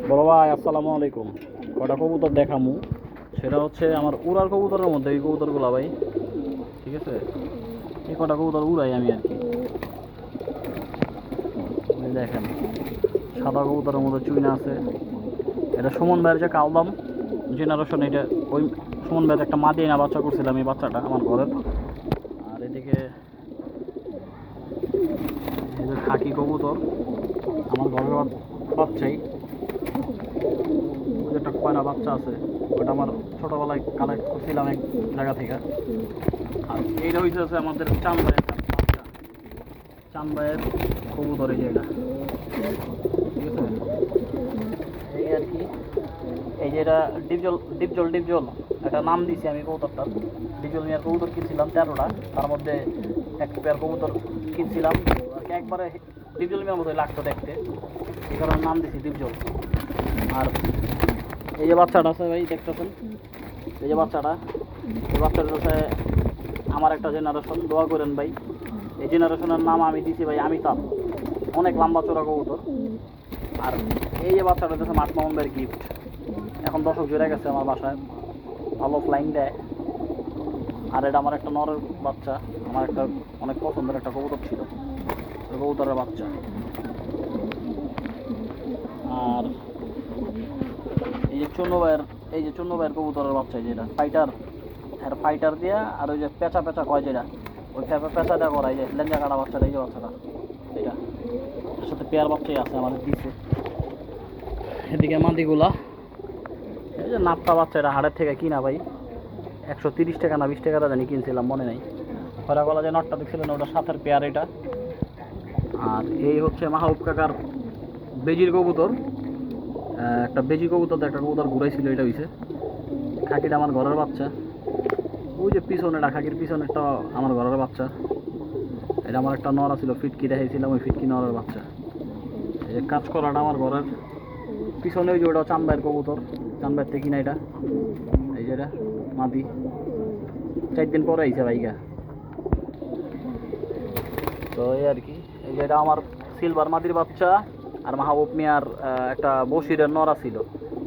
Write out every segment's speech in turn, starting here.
বড় ভাই আসসালামু আলাইকুম। কটা কবুতর দেখামু, সেটা হচ্ছে আমার উড়ার কবুতরের মধ্যে এই কবুতরগুলো ভাই। ঠিক আছে, এই কটা কবুতর উড়াই আমি আর কি। এই দেখেন, সাদা কবুতরের মধ্যে চুইনা আছে। এটা সুমন ভাইয়ের যে কালবাম জেনারেশন, এটা ওই সুমন ভাইয়ের একটা মাদি না বাচ্চা করছিলাম, এই বাচ্চাটা আমার ঘরের। আর এদিকে এই যে খাকি কবুতর আমার ঘরের বাচ্চাই। ওই যে একটা কয়লা বাচ্চা আছে, ওটা আমার ছোটোবেলায় কালেক্ট করছিলাম এক জায়গা থেকে। আর এইটা হয়েছে আমাদের চান ভাইয়ের বাচ্চা, চান ভাইয়ের কবুতর এই জায়গা। ঠিক আছে, এই আর কি। এই যে এটা ডিপজল ডিপজল ডিপজল একটা নাম দিয়েছি আমি কবুতরটার। ডিপজল মিয়ার কবুতর কিনছিলাম 13টা, তার মধ্যে এক পেয়ার কবুতর কিনছিলাম একবারে ডিপজল মিয়ার মতোই লাগতো দেখতে, এই কারণে নাম দিয়েছি ডিপজল। আর এই যে বাচ্চাটা আছে ভাই দেখতেছেন, এই যে বাচ্চাটা, এই বাচ্চাটা হচ্ছে আমার একটা জেনারেশন। দোয়া করেন ভাই, এই জেনারেশনের নাম আমি দিছি ভাই আমিতাভ। অনেক লম্বা চড়া কবুতর। আর এই যে বাচ্চাটা হচ্ছে মাঠ মামুন ভাইয়ের গিফট। এখন দশক জুড়ে গেছে আমার বাসায়, ভালো ফ্লাইং দেয়। আর এটা আমার একটা নরের বাচ্চা, আমার একটা অনেক পছন্দের একটা কবুতর ছিল, ওই কবুতরের বাচ্চা। আর এই যে চন্ন ভাইয়ের, এই যে চন্ন ভাইয়ের কবুতরের বাচ্চা, যেটা ফাইটার, আর ফাইটার দিয়া, আর ওই যে পেঁচা পেঁচা কয় যেটা, ওই পেঁচা দেওয়া করা, এই যে লেঞ্জা কাটা বাচ্চাটা, এই যে বাচ্চাটা এটা, এর সাথে পেয়ার বাচ্চাই আছে আমাদের দিচ্ছে। এদিকে মাদিগুলা, এই যে নাপটা বাচ্চা, এটা হাড়ের থেকে কিনা ভাই, 130 টাকা না 20 টাকা জানি কিনছিলাম, মনে নাই। খরা গলা যে নটটা দেখছিলেন ওটা সাথের পেয়ার এটা। আর এই হচ্ছে মাহবুব কাকার বেজির কবুতর, একটা বেজি কবুতর, একটা কবুতর ঘুরাইছিল, এটা হয়েছে খাকিটা আমার ঘরের বাচ্চা। ওই যে পিছনেটা, খাকির পিছনেরটা আমার ঘরের বাচ্চা। এটা আমার একটা নরা ছিল, ফিটকি দেখাইছিলাম, ওই ফিটকি নরের বাচ্চা। এই যে কাজ করাটা আমার ঘরের পিছনে, ওই যে ওটা চানবাইয়ের কবুতর, চানবাইয়ের থেকে কিনা এটা। এই যে এটা মাদি, 4 দিন পরে আইছে ভাইগা। তো এই আর কি। এই যে এটা আমার সিলভার মাদির বাচ্চা। আর মাহবুব মিয়ার একটা বসিরের নরা ছিল,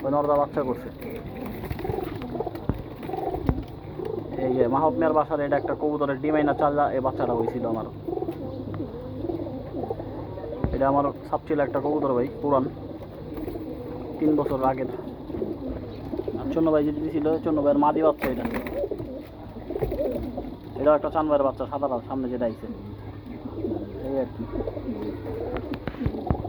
ওই নরদা বাচ্চা করছে। এই যে মাহবুব মিয়ার বাসার এটা একটা কবুতরের ডিমাইনা চাল্লা, এই বাচ্চাটা হয়েছিল আমার। এটা আমার সাপ ছিল একটা কবুতর ভাই, পুরান 3 বছর আগের। আর চন্ন ভাই যেটা দিয়েছিল, চন্ন ভাইয়ের মাদি বাচ্চা এটা। এটা একটা চান ভাইয়ের বাচ্চা, সাদা সামনে যেটা আইছে, এই আর কি।